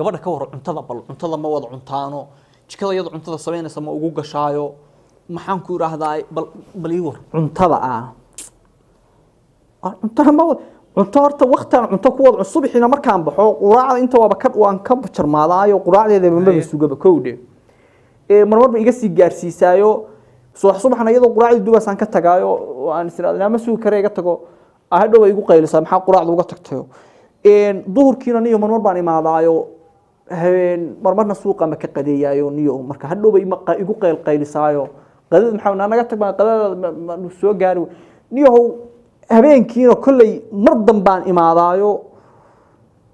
gabadha ka war cuntada bal cuntada ma wada cuntaano jikada iyada cuntada sameynaysa ma ugu gashaayo maxaan ku yiraahdaa bal ii war cuntada cuntada ma cunto horta waqtan cunto ku wada subaxina markaan baxo quraacda inta waan ka jarmaadaayo quraacdeeda ma sugaba kowde marmarba iga sii gaarsiisaayo subaxna iyadoo quraacda dubaasaan ka tagaayo aan isiraadnaa ma suuq kare iga tago ahadhow igu qaylisaa maxaa quraacda uga tagtayo duhurkiina niyo marmar baan imaadaayo marmarna suuqa ma ka qadeeyaayo niyo marka hadhow igu qaylisaayo qadada maxaa naga tagmaa qadada ma soo gaari niyo habeenkiina kolley mar dambaan imaadaayo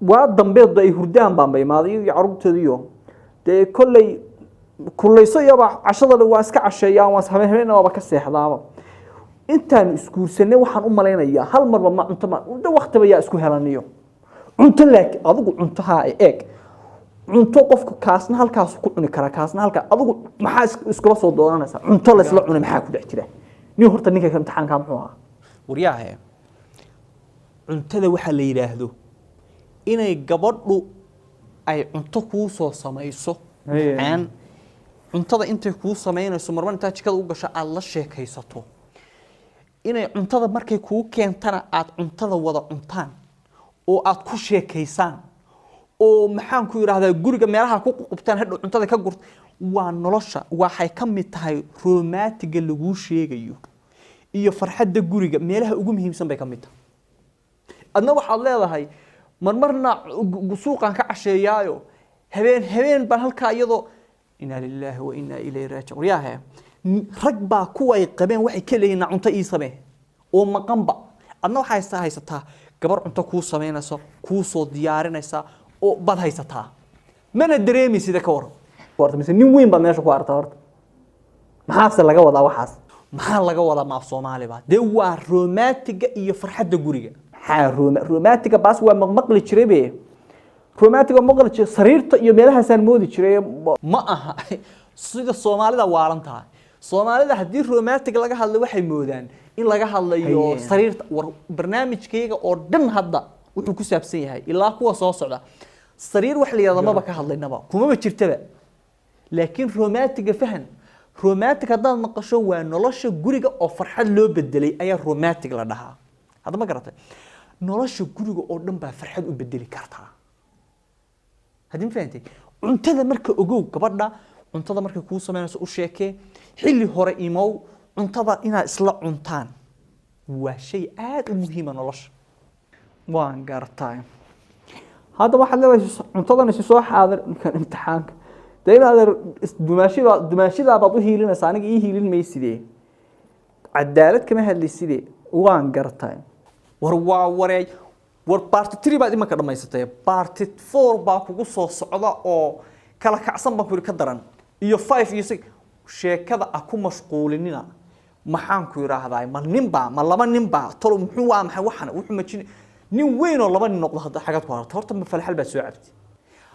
waa dambeed ay hurdaan baan imaaday iyo carruurteediyo kolley kullayso iyaba cashada waa iska casheeyaan waa habeen waaba ka seexdaaba intaan iskuursanay waxaan u maleynayaa hal marba ma cunto ma waqtiba yaa isku helaniyo cunto laakiin adigu cuntaha eeg cunto qofku kaasna halkaas ku cuni kara kaasna halka adigu maxaa iskula soo dooranaysaa cunto la isla cunay maxaa ku dhex jira nin horta ninka imtixaanka muxuu ahaa wariyaahe cuntada waxa la yiraahdo inay gabadhu ay cunto ku soo samayso cuntada intay kuu sameynayso marban inta jikada u gasho aad la sheekaysato inay cuntada markay kuu keentana aad cuntada wada cuntaan oo aad ku sheekaysaan oo maxaan ku yiraahdaa guriga meelaha ku qubtaan hadhow cuntada ka gurto waa nolosha waxay ka mid tahay romantiga lagu sheegayo iyo farxadda guriga meelaha ugu muhiimsan bay ka mid tahay adna waxaad leedahay marmarna suuqan ka casheeyaayo habeen baan halka iyadoo inna lillahi wa inna ilayhi raaji'uun yaaha rag baa kuway qabeen waxay ka leeyina cunto ii samee oo maqanba adna waxay haysataa gabar cunto ku sameynayso ku soo diyaarinaysa oo bad haysataa mana dareemi sida ka war mise nin weyn baa meesha ku arta horta maxaa laga wadaa waxaas maxaa laga wadaa maaf Soomaaliba de waa romantiga iyo farxadda guriga romantiga baas waa maqli jiray romantiga maqli jiray sariirta iyo meelahaasaan moodi jiray ma aha sida Soomaalida waalantaa Soomaalida hadii romantic laga hadlo waxay moodaan in laga hadlayo sariirta war barnaamijkayga oo dhan hadda wuxuu ku saabsan yahay ilaa kuwa soo socda sariir wax la yiraahdo ma ka hadlaynaba kuma jirtaba laakiin romantiga fahan romantic hadaan maqasho waa nolosha guriga oo farxad loo bedelay ayaa romantic la dhahaa hadda ma garatay nolosha guriga oo dhan baa farxad u bedeli kartaa hadin fahamtay cuntada marka ogow gabadha cuntada markay ku sameynayso u sheekee xilli hore imow cuntada ina isla cuntaan waa shay aad u muhiim ah nolosha waan gartaa hada waxa leeyahay cuntadan si soo xaadir imtixaanka deeynada dumaashida baad u hiilinaysaa aniga ii hiilin maysidee cadaalad kama hadlaysidee waan gartaa war part 3 baad imaka dhamaysatay part 4 baa kugu soo socda oo kala kacsan baan ku ka daran iyo 5 iyo 6 sheekada ku mashquulinina maxaan ku yiraahdaa ma ninba ma laba ninba tolo muxuu waa maxay waxana wuxuu ma jin nin weyn oo laba nin noqdo hadda xagad ku harto horta ma falxal baa soo cabti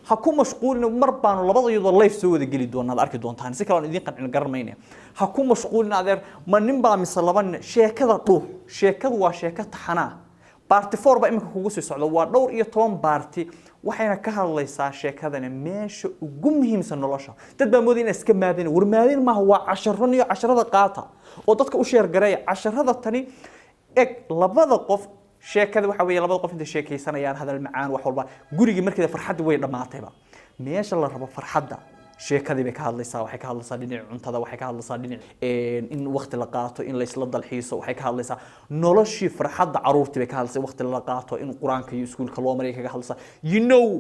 ha ku mashquulina mar baan labadayada live soo wada gali doonaa arki doontaan si kale aan idin qancin garanayna ha ku mashquulina adeer ma ninba mise laba nin sheekada dhuux sheekadu waa sheeka taxana part 4 ba imika kugu soo socdo waa dhowr iyo 10 baarti waxayna ka hadlaysaa sheekadana meesha ugu muhiimsan nolosha dad baa moodayna iska maadina warmaadin ma waa casharada qaata oo dadka u sheer gareey casharada tani eg labada qof sheekada waxa weeye labada qof inta sheekaysanayaan hadal macaan wax walba gurigii markii farxadda way dhamaatayba meesha la rabo farxadda sheekadii bay ka hadlaysaa waxay ka hadlaysaa dhinaca cuntada waxay ka hadlaysaa dhinaca in waqti la qaato in la isla dalxiiso waxay ka hadlaysaa noloshii farxadda caruurtii bay ka hadlaysaa waqti la qaato in quraanka iyo iskuulka loo maray kaga hadlaysaa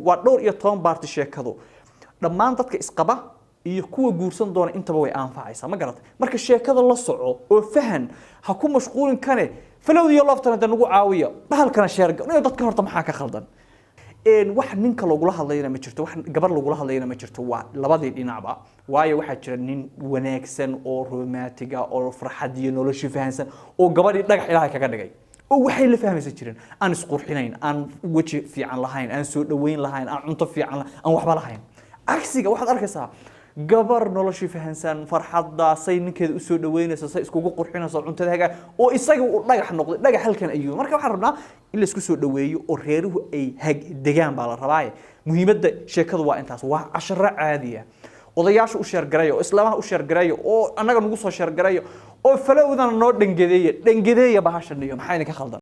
waa dhowr iyo 10 baarti sheekadu dhammaan dadka isqaba iyo kuwa guursan doona intaba way anfacaysaa ma garatay marka sheekada la soco oo fahan ha ku mashquulin kane falowd iyo laftan hadda nagu caawiyo bahalkana sheerga dadka horta maxaa ka khaldan wax ninka lagu la hadlayna ma jirto wax gabar lagu la hadlayna ma jirto waa labadii dhinacba waayo waxa jira nin wanaagsan oo romantiga oo farxad iyo nolosha fahansan oo gabadhii dhagax ilaahay kaga dhigay oo waxay la fahmaysan jireen aan isqurxinayn aan waji fiican lahayn aan soo dhaweyn lahayn aan cunto fiican aan waxba lahayn عكسيga waxaad arkaysaa gabar noloshii fahansan farxadda say ninkeeda u soo dhaweynayso say iskugu qurxinayso cuntada haga oo isaga uu dhagax noqday dhagax halkan ayuu marka waxaan rabnaa in la isku soo dhaweeyo oo reeruhu ay degaan baa la rabaa muhiimadda sheekadu waa intaas waa casharo caadi ah odayaashu u sheer gareeyo islaamaha u sheer gareeyo oo annaga nagu soo sheer gareeyo oo falowdan noo dhangadeeya bahashan iyo maxay ka khaldan